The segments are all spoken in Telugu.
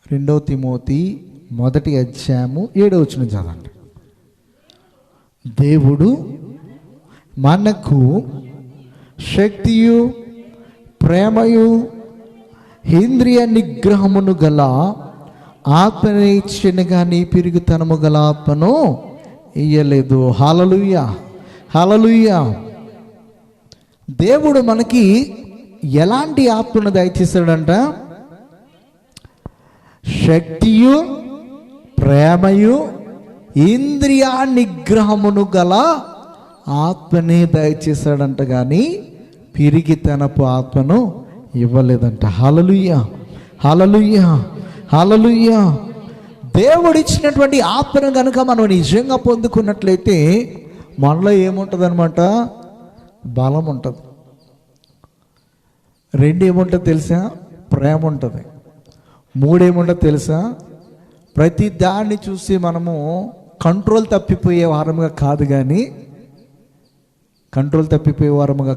2 తిమోతి 1:7 చదవండి. దేవుడు మనకు శక్తియు ప్రేమయు ఇంద్రియ నిగ్రహమును గల ఆత్మని ఇచ్చిన కానీ పిరుగుతనము గల ఆత్మను ఇయ్యలేదు. హల్లెలూయా, హల్లెలూయా. దేవుడు మనకి ఎలాంటి ఆత్మను దయచేశాడంట? శక్తియు ప్రేమయు ఇంద్రియ నిగ్రహమును గల ఆత్మని దయచేశాడంట, కానీ పిరిగితనపు ఆత్మను ఇవ్వలేదంట. హల్లెలూయా, హల్లెలూయా, హల్లెలూయా. దేవుడిచ్చినటువంటి ఆత్మను కనుక మనం నిజంగా పొందుకున్నట్లయితే మనలో ఏముంటుంది అనమాట? బలం ఉంటుంది. 2 ఏముంటుంది తెలుసా? ప్రేమ ఉంటుంది. 3 ఏముంటుంది తెలుసా? ప్రతి దాన్ని చూసి మనము కంట్రోల్ తప్పిపోయే వారముగా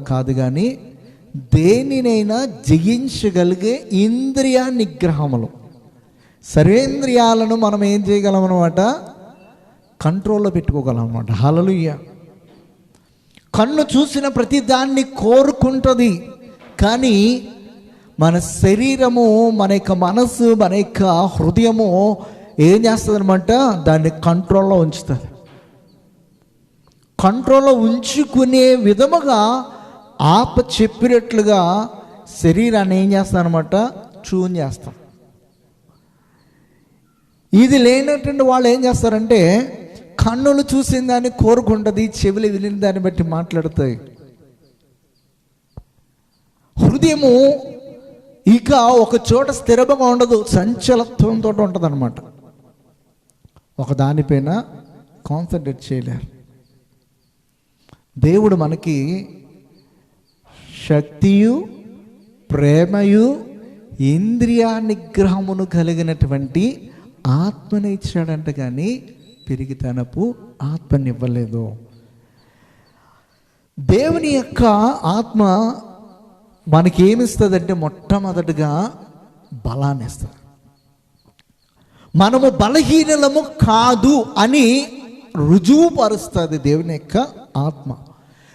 కాదు కానీ దేనినైనా జయించగలిగే ఇంద్రియ నిగ్రహములు, సర్వేంద్రియాలను మనం ఏం చేయగలం అనమాట? కంట్రోల్లో పెట్టుకోగలం అనమాట. హల్లెలూయా. కన్ను చూసిన ప్రతి దాన్ని కోరుకుంటుంది, కానీ మన శరీరము, మన యొక్క మనసు, మన యొక్క హృదయము ఏం చేస్తుంది అనమాట? దాన్ని కంట్రోల్లో ఉంచుతుంది. కంట్రోల్లో ఉంచుకునే విధముగా ఆత్మ చెప్పినట్లుగా శరీరాన్ని ఏం చేస్తానమాట? ట్యూన్ చేస్తాం. ఇది లేనటువంటి వాళ్ళు ఏం చేస్తారంటే కన్నులు చూసిన దాన్ని కోరుకుంటుంది, చెవులు విని దాన్ని బట్టి మాట్లాడుతాయి. హృదయము ఇక ఒక చోట స్థిరంగా ఉండదు, సంచలత్వంతో ఉంటుంది అనమాట. ఒక దానిపైన కాన్సన్ట్రేట్ చేయలేరు. దేవుడు మనకి శక్తియు ప్రేమయు ఇంద్రియ నిగ్రహమును కలిగినటువంటి ఆత్మని ఇచ్చాడంట, కానీ పిరిగితనపు ఆత్మనివ్వలేదు. దేవుని యొక్క ఆత్మ మనకి ఏమిస్తుందంటే మొట్టమొదటిగా బలాన్ని ఇస్తుంది. మనము బలహీనలము కాదు అని రుజువుపరుస్తుంది దేవుని యొక్క ఆత్మ.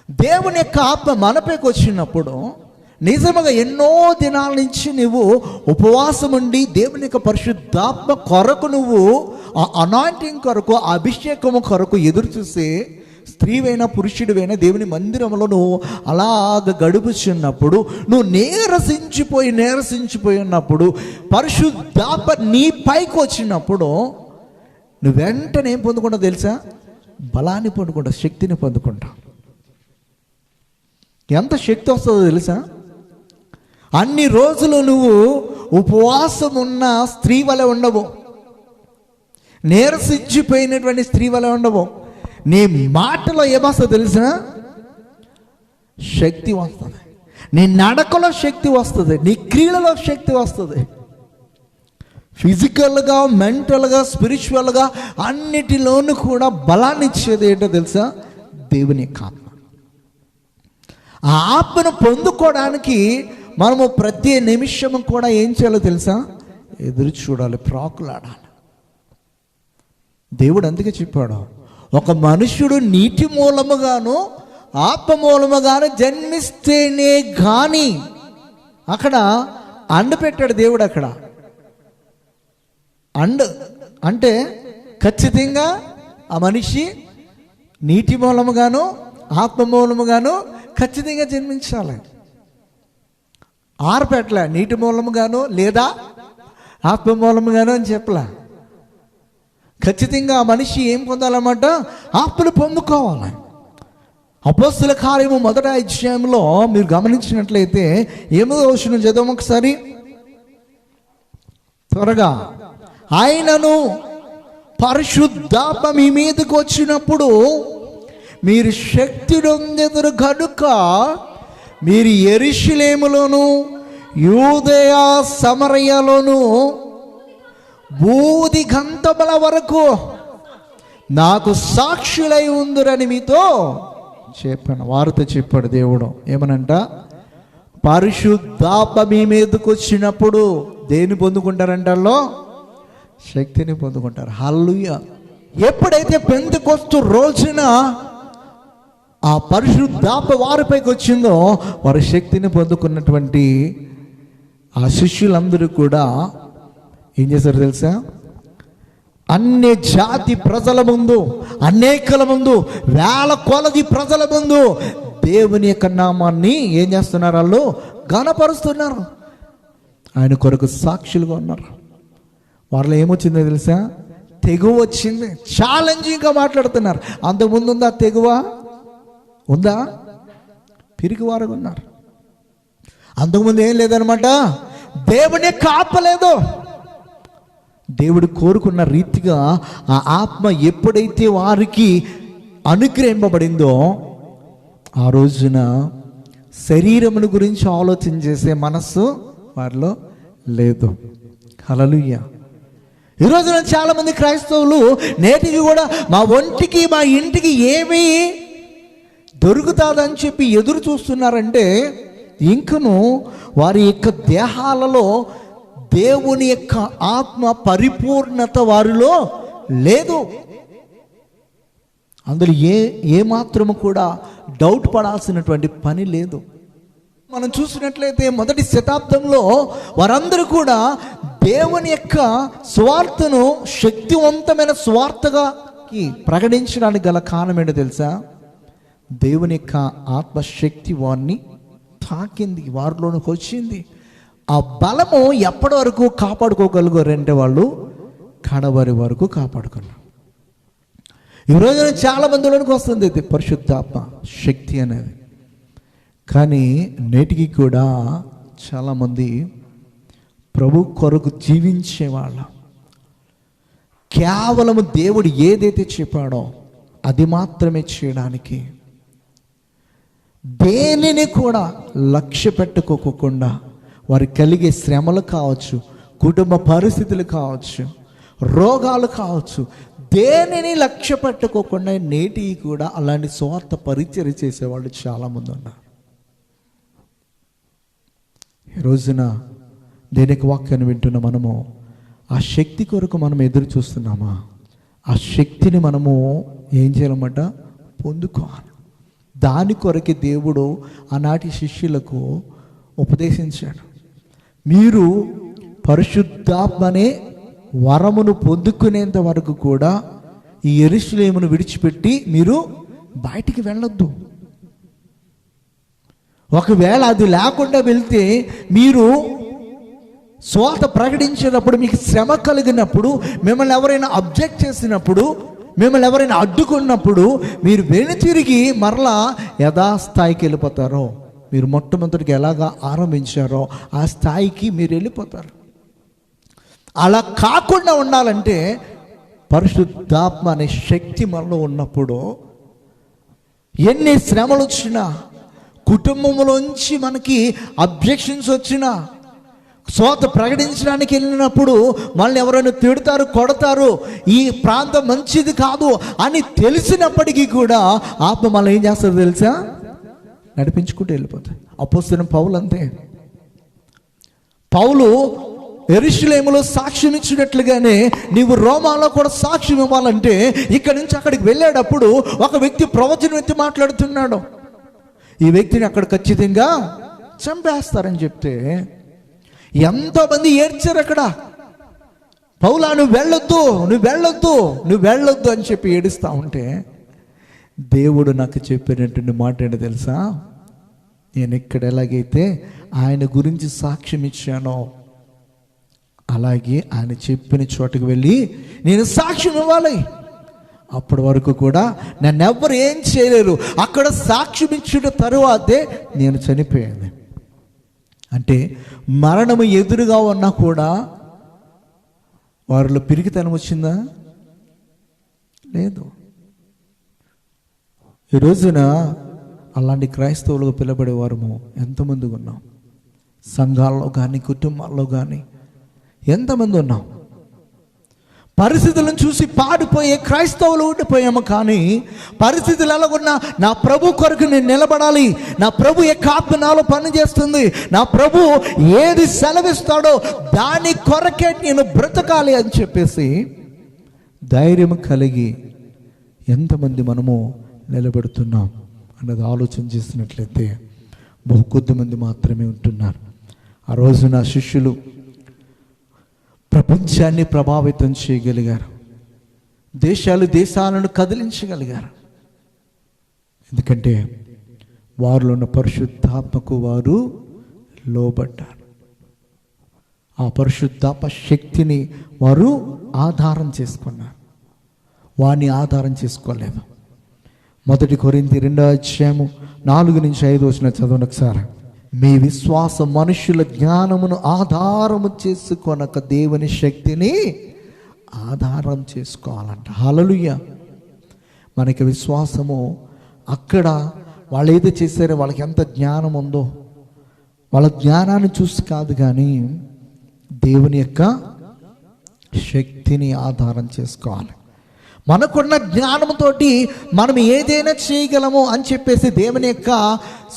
దేవుని యొక్క ఆత్మ మనపైకి వచ్చినప్పుడు నిజంగా ఎన్నో దినాల నుంచి నువ్వు ఉపవాసం ఉండి దేవుని యొక్క పరిశుద్ధాత్మ కొరకు, నువ్వు ఆ అనాయింటింగ్ కొరకు, ఆ అభిషేకము కొరకు ఎదురు చూసే స్త్రీవైనా పురుషుడివైనా దేవుని మందిరంలో నువ్వు అలాగ గడుపుచున్నప్పుడు, నువ్వు నీరసించిపోయి ఉన్నప్పుడు, పరిశుద్ధాత్మ నీ పైకి వచ్చినప్పుడు నువ్వు వెంటనే ఏం పొందుకుంటావు తెలుసా? బలాన్ని పొందుకుంటావు, శక్తిని పొందుకుంటావు. ఎంత శక్తి వస్తుందో తెలుసా? అన్ని రోజులు నువ్వు ఉపవాసం ఉన్న స్త్రీ వలె ఉండవు, నీరసించిపోయినటువంటి స్త్రీ వలె ఉండవు. నీ మాటలో ఏమొస్తుందో తెలుసా? శక్తి వస్తుంది. నీ నడకలో శక్తి వస్తుంది, నీ క్రియలలో శక్తి వస్తుంది. ఫిజికల్గా, మెంటల్గా, స్పిరిచువల్గా అన్నిటిలోనూ కూడా బలాన్ని ఇచ్చేది ఏంటో తెలుసా? దేవుని ఆత్మ. ఆ ఆత్మను పొందుకోవడానికి మనము ప్రతి నిమిషము కూడా ఏం చేయాలో తెలుసా? ఎదురు చూడాలి, ప్రాకులాడాలి. దేవుడు అందుకే చెప్పాడు, ఒక మనుష్యుడు నీటి మూలముగాను ఆత్మ మూలముగాను జన్మిస్తేనే కానీ, అక్కడ అండు పెట్టాడు దేవుడు. అక్కడ అండ్ అంటే ఖచ్చితంగా ఆ మనిషి నీటి మూలముగాను ఆత్మ మూలముగాను ఖచ్చితంగా జన్మించాలి. ఆరపెట్టలే, నీటి మూలముగాను లేదా ఆత్మ మూలముగాను అని చెప్పలే. ఖచ్చితంగా ఆ మనిషి ఏం పొందాలన్నమాట? ఆత్మను పొందుకోవాలి. అపోస్తల కార్యము 1వ అధ్యాయంలో మీరు గమనించినట్లయితే 8వ వచనం చదవం ఒకసారి త్వరగా. ఆయనను పరిశుద్ధాత్మ మీ మీదకి వచ్చినప్పుడు మీరు శక్తి నొందెదరు కనుక మీరు యెరూషలేములోను యూదయ సమరయలోను బూది గంతముల వరకు నాకు సాక్షులై ఉందురని మీతో చెప్పాను. వారితో చెప్పాడు దేవుడు. ఏమనంట? పరిశుద్ధాత్మ మీ మీదకి వచ్చినప్పుడు దేన్ని పొందుకుంటారంటల్లో? శక్తిని పొందుకుంటారు. హల్లెలూయా. ఎప్పుడైతే పెంతెకొస్తు రోజున ఆ పరిశుద్ధాత్మ వారిపైకి వచ్చిందో, వారి శక్తిని పొందుకున్నటువంటి ఆ శిష్యులందరూ కూడా ఏం చేశారు తెలుసా? అన్ని జాతి ప్రజల ముందు, అనేకల ముందు, వేల కొలది ప్రజల ముందు దేవుని యొక్క నామాన్ని ఏం చేస్తున్నారు? వాళ్ళు ఘనపరుస్తున్నారు. ఆయన కొరకు సాక్షులుగా ఉన్నారు. వారిలో ఏమొచ్చిందో తెలుసా? తెగువ వచ్చింది. ఛాలెంజింగ్గా మాట్లాడుతున్నారు. అంతకుముందు ఉందా తెగువ? ఉందా? పిరికివారుగా ఉన్నారు. అంతకుముందు ఏం లేదనమాట. దేవుని యొక్క ఆత్మ లేదు. దేవుడు కోరుకున్న రీతిగా ఆ ఆత్మ ఎప్పుడైతే వారికి అనుగ్రహింపబడిందో, ఆ రోజున శరీరమును గురించి ఆలోచన చేసే మనస్సు వారిలో లేదు. హల్లెలూయా. ఈ రోజున చాలామంది క్రైస్తవులు నేటికి కూడా మా ఒంటికి, మా ఇంటికి ఏమి దొరుకుతుందని చెప్పి ఎదురు చూస్తున్నారంటే, ఇంకను వారి యొక్క దేహాలలో దేవుని యొక్క ఆత్మ పరిపూర్ణత వారిలో లేదు. అందులో ఏ మాత్రము కూడా డౌట్ పడాల్సినటువంటి పని లేదు. మనం చూసినట్లయితే మొదటి శతాబ్దంలో వారందరూ కూడా దేవుని యొక్క స్వార్థను శక్తివంతమైన స్వార్థగా ప్రకటించడానికి గల కారణం ఏంటో తెలుసా? దేవుని యొక్క ఆత్మశక్తి వారిని తాకింది, వారిలోనికి వచ్చింది. ఆ బలము ఎప్పటి వరకు కాపాడుకోగలిగారంటే వాళ్ళు కడవరి వరకు కాపాడుకున్నారు. ఈ రోజున చాలా మందిలోనికి వస్తుంది ఇది పరిశుద్ధాత్మ శక్తి అనేది. కానీ నేటికి కూడా చాలామంది ప్రభు కొరకు జీవించేవాళ్ళ కేవలము దేవుడు ఏదైతే చెప్పాడో అది మాత్రమే చేయడానికి, దేనిని కూడా లక్ష్య పెట్టుకోకుండా వారికి కలిగే శ్రమలు కావచ్చు, కుటుంబ పరిస్థితులు కావచ్చు, రోగాలు కావచ్చు, దేనిని లక్ష్య పెట్టుకోకుండా నేటికి కూడా అలాంటి స్వార్థ పరిచర్య చేసేవాళ్ళు చాలామంది ఉన్నారు. ఈ రోజున దేనికి వాక్యాన్ని వింటున్న మనము ఆ శక్తి కొరకు మనం ఎదురు చూస్తున్నామా? ఆ శక్తిని మనము ఏం చేయాలన్నమాట? పొందుకోవాలి. దాని కొరకే దేవుడు ఆనాటి శిష్యులకు ఉపదేశించాడు. మీరు పరిశుద్ధాత్మనే వరమును పొందుకునేంత వరకు కూడా ఈ యెరూషలేమును విడిచిపెట్టి మీరు బయటికి వెళ్ళొద్దు. ఒకవేళ అది లేకుండా వెళ్తే, మీరు స్వార్థ ప్రకటించేటప్పుడు మీకు శ్రమ కలిగినప్పుడు, మిమ్మల్ని ఎవరైనా అబ్జెక్ట్ చేసినప్పుడు, మిమ్మల్ని ఎవరైనా అడ్డుకున్నప్పుడు మీరు వెనుతిరిగి మరలా యథాస్థాయికి వెళ్ళిపోతారో, మీరు మొట్టమొదటికి ఎలాగా ఆరంభించారో ఆ స్థాయికి మీరు వెళ్ళిపోతారు. అలా కాకుండా ఉండాలంటే పరిశుద్ధాత్మ అనే శక్తి మనలో ఉన్నప్పుడు ఎన్ని శ్రమలు వచ్చినా, కుటుంబంలోంచి మనకి అబ్జెక్షన్స్ వచ్చినా, స్వార్థ ప్రకటించడానికి వెళ్ళినప్పుడు మనల్ని ఎవరైనా తిడతారు, కొడతారు, ఈ ప్రాంతం మంచిది కాదు అని తెలిసినప్పటికీ కూడా ఆత్మ మనల్ని ఏం చేస్తారో తెలుసా? నడిపించుకుంటూ వెళ్ళిపోతాయి. అపోస్తలుడైన పౌలు అంతే. పౌలు యెరూషలేములో సాక్ష్యం ఇచ్చినట్లుగానే నీవు రోమాలో కూడా సాక్ష్యం ఇవ్వాలంటే ఇక్కడి నుంచి అక్కడికి వెళ్ళేటప్పుడు ఒక వ్యక్తి ప్రవచనం ఎత్తి మాట్లాడుతున్నాడు, ఈ వ్యక్తిని అక్కడ ఖచ్చితంగా చంపేస్తారని చెప్తే ఎంతోమంది ఏడ్చారు అక్కడ. పౌలా నువ్వు వెళ్ళొద్దు, నువ్వు వెళ్ళొద్దు, నువ్వు వెళ్ళొద్దు అని చెప్పి ఏడుస్తూ ఉంటే దేవుడు నాకు చెప్పినటువంటి మాట ఏంటో తెలుసా? నేను ఇక్కడ ఎలాగైతే ఆయన గురించి సాక్ష్యం ఇచ్చానో అలాగే ఆయన చెప్పిన చోటుకు వెళ్ళి నేను సాక్ష్యం ఇవ్వాలి. అప్పటి వరకు కూడా నన్ను ఎవ్వరు ఏం చేయలేరు. అక్కడ సాక్ష్యం ఇచ్చిన తరువాతే నేను చనిపోయాను. అంటే మరణము ఎదురుగా ఉన్నా కూడా వారిలో పిరికితనం వచ్చిందా? లేదు. ఈ రోజున అలాంటి క్రైస్తవులుగా పిలబడేవారము ఎంతమంది ఉన్నాం? సంఘాల్లో కానీ కుటుంబాల్లో కానీ ఎంతమంది ఉన్నాం? పరిస్థితులను చూసి పాడిపోయే క్రైస్తవులు ఉండిపోయాము. కానీ పరిస్థితులు ఎలాగున్నా నా ప్రభు కొరకు నేను నిలబడాలి, నా ప్రభు యొక్క ఆత్మ నాలో పనిచేస్తుంది, నా ప్రభు ఏది సెలవిస్తాడో దాని కొరకే నేను బ్రతకాలి అని చెప్పేసి ధైర్యం కలిగి ఎంతమంది మనము నిలబెడుతున్నాం అన్నది ఆలోచన చేసినట్లయితే బహు కొద్దిమంది మాత్రమే ఉంటున్నారు. ఆ రోజు నా శిష్యులు ప్రపంచాన్ని ప్రభావితం చేయగలిగారు, దేశాలను కదిలించగలిగారు. ఎందుకంటే వారిలో ఉన్న పరిశుద్ధాత్మకు వారు లోబడ్డారు. ఆ పరిశుద్ధాత్మ శక్తిని వారు ఆధారం చేసుకున్నారు, వారిని ఆధారం చేసుకోలేదు. 1 కొరింథీ 2:4-5 చదవండి ఒకసారి. మీ విశ్వాసం మనుషుల జ్ఞానమును ఆధారము చేసుకొనక దేవుని శక్తిని ఆధారం చేసుకోవాలంట. హల్లెలూయా. మనకి విశ్వాసము అక్కడ వాళ్ళు ఏదో చేశారో, వాళ్ళకి ఎంత జ్ఞానం ఉందో వాళ్ళ జ్ఞానాన్ని చూసి కాదు, కానీ దేవుని యొక్క శక్తిని ఆధారం చేసుకోవాలి. మనకున్న జ్ఞానంతో మనం ఏదైనా చేయగలము అని చెప్పేసి దేవుని యొక్క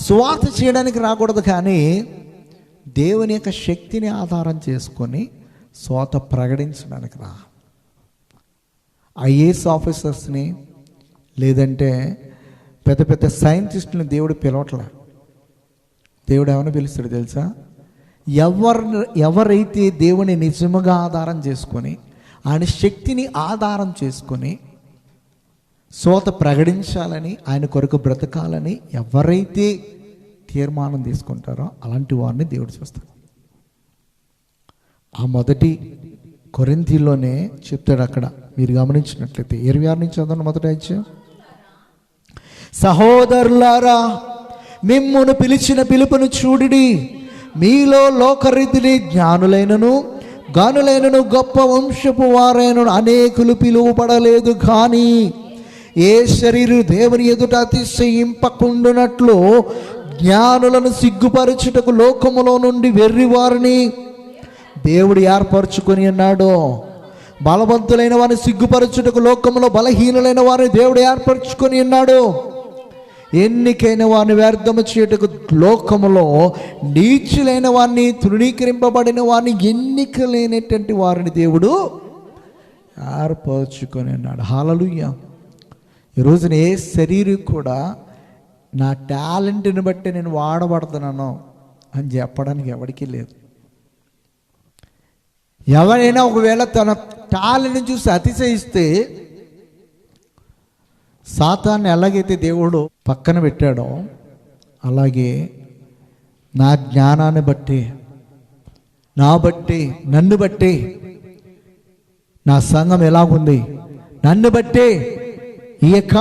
స్వార్థ చేయడానికి రాకూడదు, కానీ దేవుని యొక్క శక్తిని ఆధారం చేసుకొని స్వార్థ ప్రకటించడానికి రా. ఐఏఎస్ ఆఫీసర్స్ని లేదంటే పెద్ద పెద్ద సైంటిస్టులని దేవుడు పిలవట్లే. దేవుడు ఏమైనా పిలుస్తాడు తెలుసా? ఎవరైతే దేవుని నిజముగా ఆధారం చేసుకొని ఆయన శక్తిని ఆధారం చేసుకొని స్వార్థ ప్రకటించాలని, ఆయన కొరకు బ్రతకాలని ఎవరైతే తీర్మానం తీసుకుంటారో అలాంటి వారిని దేవుడు చూస్తాడు. ఆ 1 కొరింథీలోనే చెప్తాడు. అక్కడ మీరు గమనించినట్లయితే 26 నుంచి చదవండి. 1 అధ్యాయం. సహోదరులారా, మిమ్మును పిలిచిన పిలుపును చూడిడి. మీలో లోకరీతిని జ్ఞానులైనను గానులైనను గొప్ప వంశపు వారైనను అనేకులు పిలువబడలేదు. కానీ ఏ శరీరు దేవుని ఎదుట అతిశయింపకుండునట్లు జ్ఞానులను సిగ్గుపరచుటకు లోకములో నుండి వెర్రివారిని దేవుడు ఏర్పరచుకొని ఉన్నాడు. బలవంతులైన వారిని సిగ్గుపరచుటకు లోకములో బలహీనులైన వారిని దేవుడు ఏర్పరచుకొని ఉన్నాడు. ఎన్నికైన వారిని వ్యర్థము చేయుటకు లోకములో నీచులైన వారిని, తృణీకరింపబడిన వారిని, ఎన్నిక లేనటువంటి వారిని దేవుడు ఏర్పరచుకొని ఉన్నాడు. హల్లెలూయా. ఈ రోజున ఏ శరీరం కూడా నా టాలెంట్ని బట్టి నేను వాడబడుతున్నాను అని చెప్పడానికి ఎవరికీ లేదు. ఎవరైనా ఒకవేళ తన టాలెంట్ని చూసి అతిశయిస్తే, సాతాన్ని ఎలాగైతే దేవుడు పక్కన పెట్టాడో అలాగే నా జ్ఞానాన్ని బట్టి, నన్ను బట్టి నా సంఘం ఎలాగుంది, నన్ను బట్టి ఈ యొక్క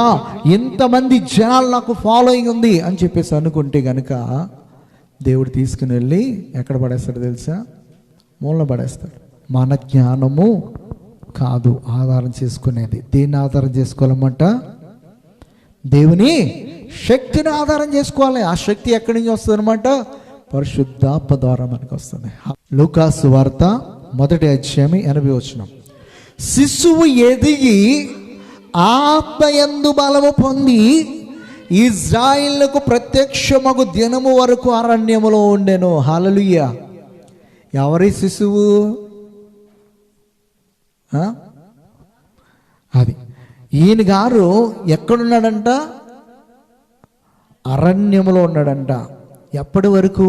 ఇంతమంది జనాలు నాకు ఫాలోయింగ్ ఉంది అని చెప్పేసి అనుకుంటే కనుక దేవుడు తీసుకుని వెళ్ళి ఎక్కడ పడేస్తాడు తెలుసా? మూలన పడేస్తాడు. మన జ్ఞానము కాదు ఆధారం చేసుకునేది. దేన్ని ఆధారం చేసుకోవాలన్నమాట? దేవుని శక్తిని ఆధారం చేసుకోవాలి. ఆ శక్తి ఎక్కడి నుంచి వస్తుంది అనమాట? పరిశుద్ధాత్మ ద్వారా మనకు వస్తుంది. లూకాసు వార్త 1 అధ్యాయం 80 వచనం. శిశువు ఎదిగి ఆత్మయందు బలము పొంది ఇజ్రాయిలుకు ప్రత్యక్షమగు దినము వరకు అరణ్యములో ఉండెను. హల్లెలూయా. ఎవరి శిశువు? అది ఈయన గారు ఎక్కడున్నాడంట? అరణ్యములో ఉన్నాడంట. ఎప్పటి వరకు?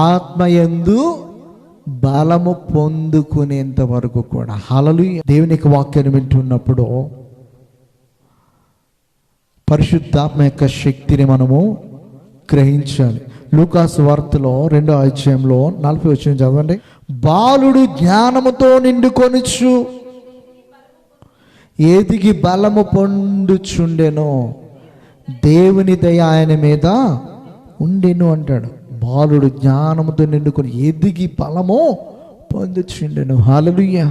ఆత్మయందు బలము పొందుకునేంత వరకు కూడా. హల్లెలూయా. దేవునికి వాక్యాన్ని వింటున్నప్పుడు పరిశుద్ధాత్మ యొక్క శక్తిని మనము గ్రహించాలి. లూకాసు వార్తలో 2వ అధ్యాయంలో 40 వచనం చదవండి. బాలుడు జ్ఞానముతో నిండుకొనుచు ఎదిగి బలము పొందుచుండెను, దేవుని దయ ఆయన మీద ఉండెను అంటాడు. బాలుడు జ్ఞానముతో నిండుకొని ఎదిగి బలము పొందుచుండెను. హల్లెలూయా.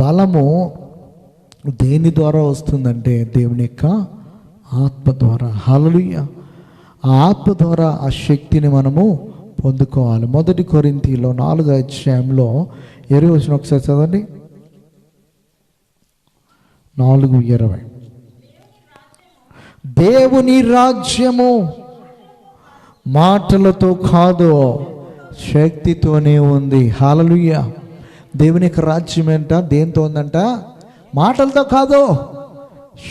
బలము దేని ద్వారా వస్తుందంటే దేవుని యొక్క ఆత్మ ద్వారా. హల్లెలూయా. ఆ ఆత్మ ద్వారా ఆ శక్తిని మనము పొందుకోవాలి. 1 కొరింథీలో 4వ అధ్యాయంలో 20వ వచనం ఒకసారి చదవండి. 4:20. దేవుని రాజ్యము మాటలతో కాదు, శక్తితోనే ఉంది. హల్లెలూయా. దేవుని యొక్క రాజ్యం ఏంట? దేంతో ఉందంట? మాటలతో కాదు,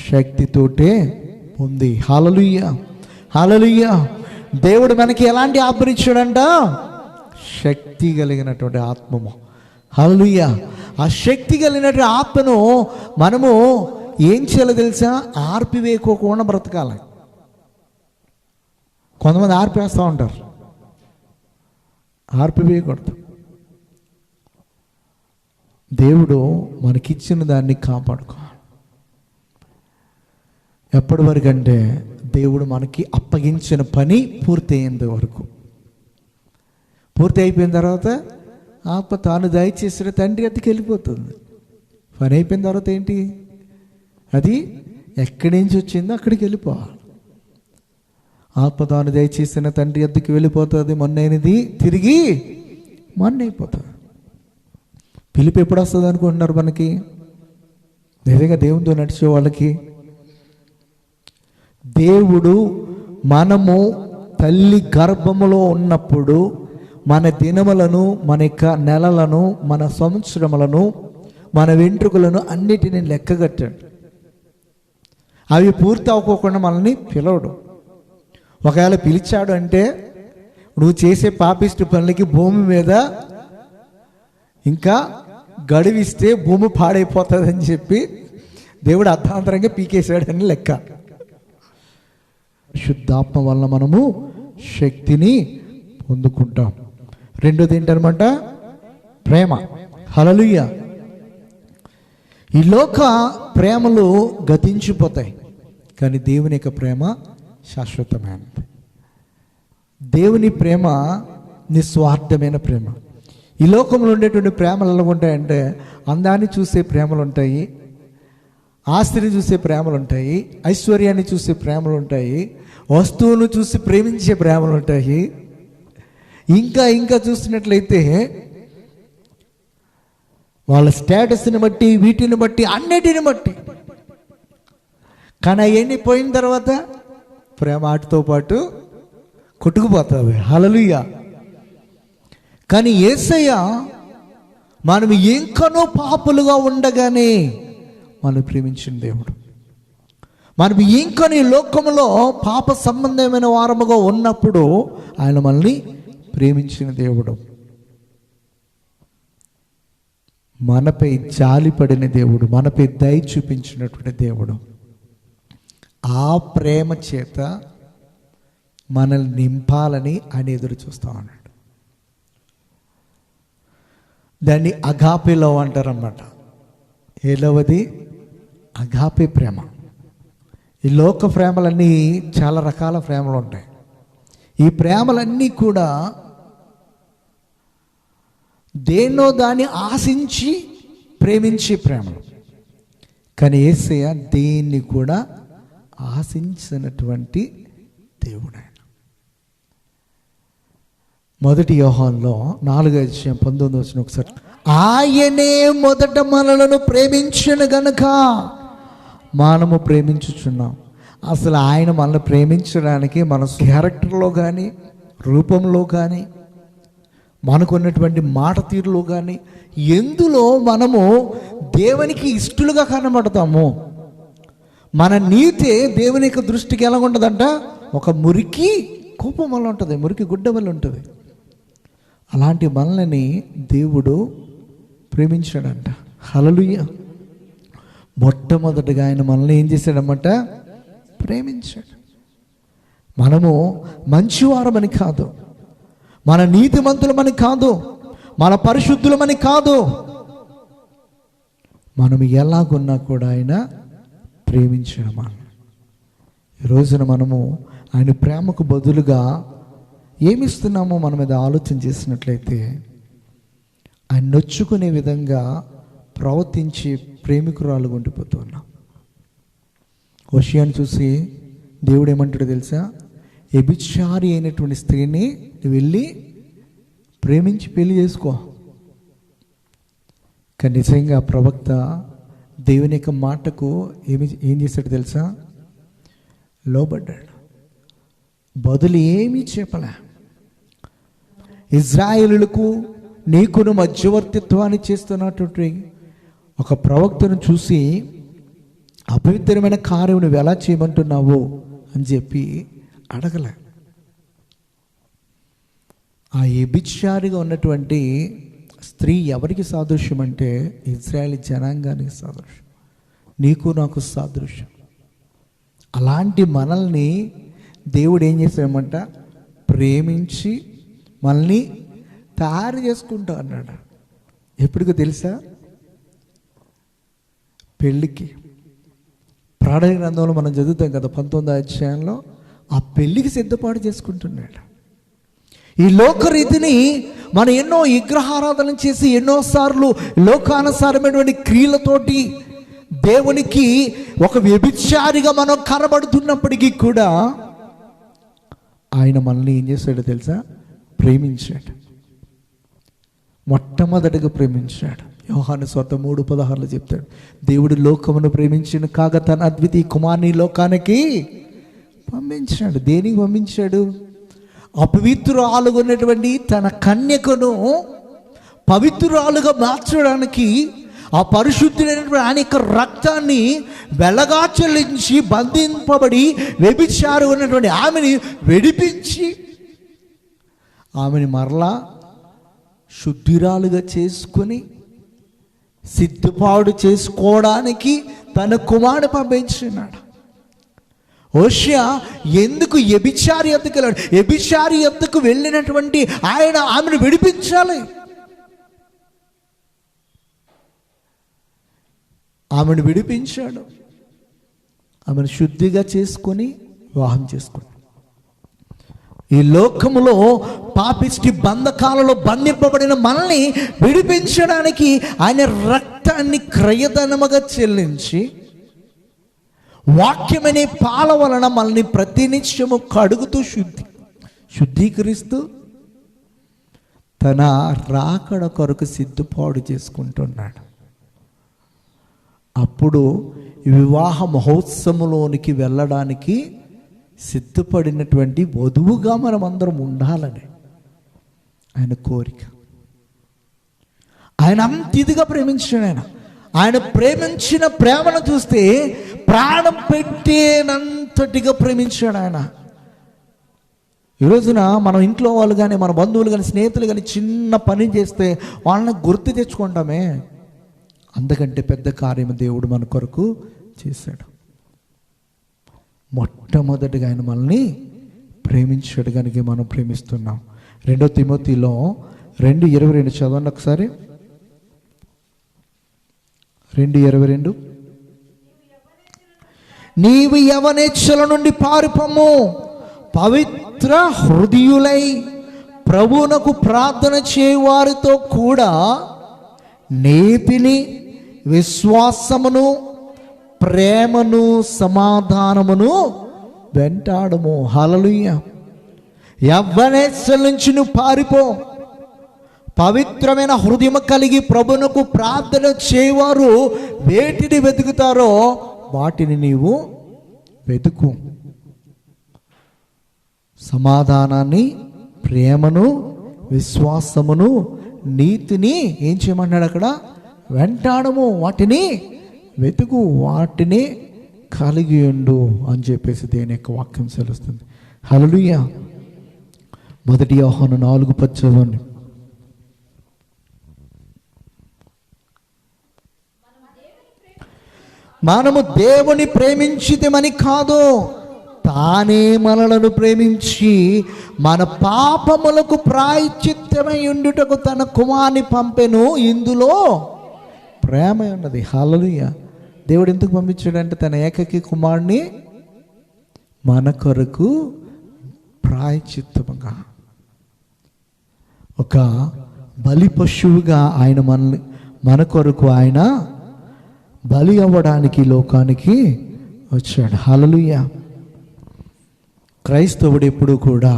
శక్తితోటే ఉంది. హల్లెలూయా, హల్లెలూయా. దేవుడు మనకి ఎలాంటి ఆత్మను ఇచ్చాడంట? శక్తి కలిగినటువంటి ఆత్మము. హల్లెలూయా. ఆ శక్తి కలిగినటువంటి ఆత్మను మనము ఏం చేయాలో తెలుసా? ఆర్పివేయకోకుండా బ్రతకాలి. కొంతమంది ఆర్పేస్తూ ఉంటారు, ఆర్పివేయకూడదు. దేవుడు మనకిచ్చిన దాన్ని కాపాడుకోవాలి. ఎప్పటి వరకు అంటే దేవుడు మనకి అప్పగించిన పని పూర్తి అయ్యేంత వరకు. పూర్తి అయిపోయిన తర్వాత ఆత్మ తాను దయచేసిన తండ్రి అద్దెకి వెళ్ళిపోతుంది. పని అయిపోయిన తర్వాత ఏంటి? అది ఎక్కడి నుంచి వచ్చిందో అక్కడికి వెళ్ళిపోవాలి. ఆత్మ తాను దయచేసిన తండ్రి అద్దెకి వెళ్ళిపోతుంది. మొన్నైనది తిరిగి మొన్న అయిపోతుంది. పిలుపు ఎప్పుడు వస్తుంది అనుకుంటున్నారు మనకి? నిజంగా దేవునితో నడిచే వాళ్ళకి దేవుడు మనము తల్లి గర్భములో ఉన్నప్పుడు మన దినములను, మన యొక్క నెలలను, మన సంవత్సరములను, మన వెంట్రుకలను అన్నిటిని లెక్కగట్టాడు. అవి పూర్తి అవ్వకోకుండా మనల్ని పిలవడు. ఒకవేళ పిలిచాడు అంటే నువ్వు చేసే పాపిష్టి పనులకి భూమి మీద ఇంకా గడువిస్తే భూమి పాడైపోతుందని చెప్పి దేవుడు అర్థాంతరంగా పీకేశాడని లెక్క. శుద్ధాత్మ వల్ల మనము శక్తిని పొందుకుంటాం. రెండోది ఏంటనమాట? ప్రేమ. హల్లెలూయా. ఈ లోక ప్రేమలు గతించిపోతాయి, కానీ దేవుని యొక్క ప్రేమ శాశ్వతమైనది. దేవుని ప్రేమ నిస్వార్థమైన ప్రేమ. ఈ లోకంలో ఉండేటువంటి ప్రేమలు ఎలా ఉంటాయంటే, అందాన్ని చూసే ప్రేమలు ఉంటాయి, ఆస్తిని చూసే ప్రేమలు ఉంటాయి, ఐశ్వర్యాన్ని చూసే ప్రేమలు ఉంటాయి, వస్తువును చూసి ప్రేమించే ప్రేమలు ఉంటాయి. ఇంకా చూసినట్లయితే వాళ్ళ స్టేటస్ని బట్టి, వీటిని బట్టి, అన్నిటిని బట్టి. కానీ అవన్నీ పోయిన తర్వాత ప్రేమ వాటితో పాటు కొట్టుకుపోతుంది. హల్లెలూయా. కానీ యేసయ్య మనం ఇంకనూ పాపులుగా ఉండగానే మనం ప్రేమించిన దేవుడు. మనం ఇంకని లోకంలో పాప సంబంధమైన వారముగా ఉన్నప్పుడు ఆయన మనల్ని ప్రేమించిన దేవుడు. మనపై జాలిపడిన దేవుడు, మనపై దయ చూపించినటువంటి దేవుడు. ఆ ప్రేమ చేత మనల్ని నింపాలని ఆయన ఎదురు చూస్తూ ఉన్నాడు. దాన్ని అగాపే లవ్ అంటారన్నమాట. ఏలవది అగాపే ప్రేమ. ఈ లోక ప్రేమలన్నీ చాలా రకాల ప్రేమలు ఉంటాయి. ఈ ప్రేమలన్నీ కూడా దేన్నో దాన్ని ఆశించి ప్రేమించే ప్రేమలు. కానీ యేసయ్య దేన్ని కూడా ఆశించినటువంటి దేవుడు. ఆయన 1 యోహానులో 4:19 ఒకసారి, ఆయనే మొదట మనలను ప్రేమించను గనుక మనము ప్రేమించుచున్నాం. అసలు ఆయన మనల్ని ప్రేమించడానికి మన క్యారెక్టర్లో కానీ, రూపంలో కానీ, మనకున్నటువంటి మాట తీరులో కానీ, ఎందులో మనము దేవునికి ఇష్టలుగా కనబడతాము. మన నీతే దేవుని యొక్క దృష్టికి ఎలా ఉంటుందంట? ఒక మురికి కూపం వల్ల ఉంటుంది, మురికి గుడ్డ వల్ల ఉంటుంది. అలాంటి మనల్ని దేవుడు ప్రేమించాడంట. హల్లెలూయా. మొట్టమొదటిగా ఆయన మనల్ని ఏం చేశాడన్నమాట? ప్రేమించాడు. మనము మంచివారమని కాదు, మన నీతిమంతులమని కాదు, మన పరిశుద్ధులమని కాదు, మనం ఎలాగున్నా కూడా ఆయన ప్రేమించాడు మనం. ఈ రోజున మనము ఆయన ప్రేమకు బదులుగా ఏమిస్తున్నామో మన మీద ఆలోచన చేసినట్లయితే, ఆయన నొచ్చుకునే విధంగా ప్రవర్తించి ప్రేమికురాలు ఉండిపోతున్నాం. హోషేయను చూసి దేవుడు ఏమంటాడో తెలుసా? వ్యభిచారి అయినటువంటి స్త్రీని వెళ్ళి ప్రేమించి పెళ్లి చేసుకో. కానీ నిజంగా ప్రవక్త దేవుని యొక్క మాటకు ఏం చేశాడు తెలుసా? లోబడ్డాడు. బదులు ఏమీ చెప్పలే. ఇజ్రాయేలులకు నీకును మధ్యవర్తిత్వాన్ని చేస్తున్నటువంటి ఒక ప్రవక్తను చూసి అపవిత్రమైన కార్యం నువ్వు ఎలా చేయమంటున్నావు అని చెప్పి అడగలే. ఆ వ్యభిచారిగా ఉన్నటువంటి స్త్రీ ఎవరికి సాదృశ్యం అంటే ఇజ్రాయేల్ జనాంగానికి సాదృశ్యం, నీకు నాకు సాదృశ్యం. అలాంటి మనల్ని దేవుడు ఏం చేశాడమంట? ప్రేమించి మనల్ని తయారు చేసుకుంటా అన్నాడు. ఎప్పటికో తెలుసా? పెళ్ళికి. ప్రకటన గ్రంథంలో మనం చదువుతాం కదా 19వ అధ్యాయంలో, ఆ పెళ్ళికి సిద్ధపాటు చేసుకుంటున్నాడు. ఈ లోకరీతిని మనం ఎన్నో విగ్రహారాధన చేసి ఎన్నోసార్లు లోకానుసారమైనటువంటి క్రియలతోటి దేవునికి ఒక వ్యభిచారిగా మనం కనబడుతున్నప్పటికీ కూడా ఆయన మనల్ని ఏం చేశాడో తెలుసా? ప్రేమించాడు. మొట్టమొదటిగా ప్రేమించాడు. యోహాను సువార్త 3:16 చెప్తాడు, దేవుడు లోకమును ప్రేమించిన కాగా తన అద్వితీయ కుమారుని లోకానికి పంపించాడు. దేనికి పంపించాడు? అపవిత్రురాలుగా ఉన్నటువంటి తన కన్యకను పవిత్రురాలుగా మార్చడానికి ఆ పరిశుద్ధులైనటువంటి ఆయన యొక్క రక్తాన్ని వెలగా చెల్లించి బంధింపబడి వ్యభిచారి ఉన్నటువంటి ఆమెని విడిపించి ఆమెని మరలా శుద్ధిరాలుగా చేసుకొని సిద్ధపాటు చేసుకోవడానికి తన కుమారుడు పంపించినాడు. హోషేయ ఎందుకు వ్యభిచారియతకు వెళ్ళాడు? వ్యభిచారియతకు వెళ్ళినటువంటి ఆయన ఆమెను విడిపించాలి. ఆమెను విడిపించాడు. ఆమెను శుద్ధిగా చేసుకొని వివాహం చేసుకున్నాడు. ఈ లోకములో పాపిష్టి బంధకాలలో బంధింపబడిన మనల్ని విడిపించడానికి ఆయన రక్తాన్ని క్రయధనముగా చెల్లించి వాక్యమనే పాల వలన మనల్ని ప్రతినిత్యము కడుగుతూ శుద్ధీకరిస్తూ తన రాకడ కొరకు సిద్ధపాటు చేసుకుంటున్నాడు. అప్పుడు వివాహ మహోత్సవంలోనికి వెళ్ళడానికి సిద్ధపడినటువంటి వధువుగా మనం అందరం ఉండాలని ఆయన కోరిక. ఆయన అంత ఇదిగా ప్రేమించాడు. ఆయన ప్రేమించిన ప్రేమను చూస్తే ప్రాణం పెట్టేనంతటిగా ప్రేమించాడు ఆయన. ఈ రోజున మనం ఇంట్లో వాళ్ళు కానీ మన బంధువులు కానీ స్నేహితులు కానీ చిన్న పని చేస్తే వాళ్ళని గుర్తు తెచ్చుకుంటామే. అంతకంటే పెద్ద కార్యం దేవుడు మన కొరకు చేశాడు. మొట్టమొదటిగా ఆయన మనల్ని ప్రేమించాడు కనుక మనం ప్రేమిస్తున్నాం. 2 తిమోతిలో 2:22 చదవండి ఒకసారి. 2:22 నీవు యవనేచ్ఛల నుండి పారిపోము, పవిత్ర హృదయులై ప్రభువునకు ప్రార్థన చేయువారితో కూడా నీతిని, విశ్వాసమును, ప్రేమను, సమాధానమును వెంటాడము. హల్లెలూయా. యవ్వనేచ్ఛల నుంచి నువ్వు పారిపో. పవిత్రమైన హృదయం కలిగి ప్రభువునకు ప్రార్థన చేయవారు వేటిని వెతుకుతారో వాటిని నీవు వెతుకు. సమాధానాన్ని, ప్రేమను, విశ్వాసమును, నీతిని ఏం చేయమన్నాడు అక్కడ? వెంటాడము. వాటిని వెతుకు, వాటిని కలిగి ఉండు అని చెప్పేసి దేని యొక్క వాక్యం సెలుస్తుంది. హల్లెలూయా. 1 యోహాను 4:10 చదవండి. మనము దేవుని ప్రేమించితమని కాదు, తానే మనలను ప్రేమించి మన పాపములకు ప్రాయశ్చిత్తమై ఉండుటకు తన కుమారుని పంపెను. ఇందులో ప్రేమ ఉన్నది. హల్లెలూయా. దేవుడు ఎందుకు పంపించాడంటే తన ఏకైక కుమారుని మన కొరకు ప్రాయశ్చిత్తముగా, ఒక బలి పశువుగా ఆయన మన కొరకు ఆయన బలి అవ్వడానికి లోకానికి వచ్చాడు. హల్లెలూయా. క్రైస్తవుడు ఎప్పుడు కూడా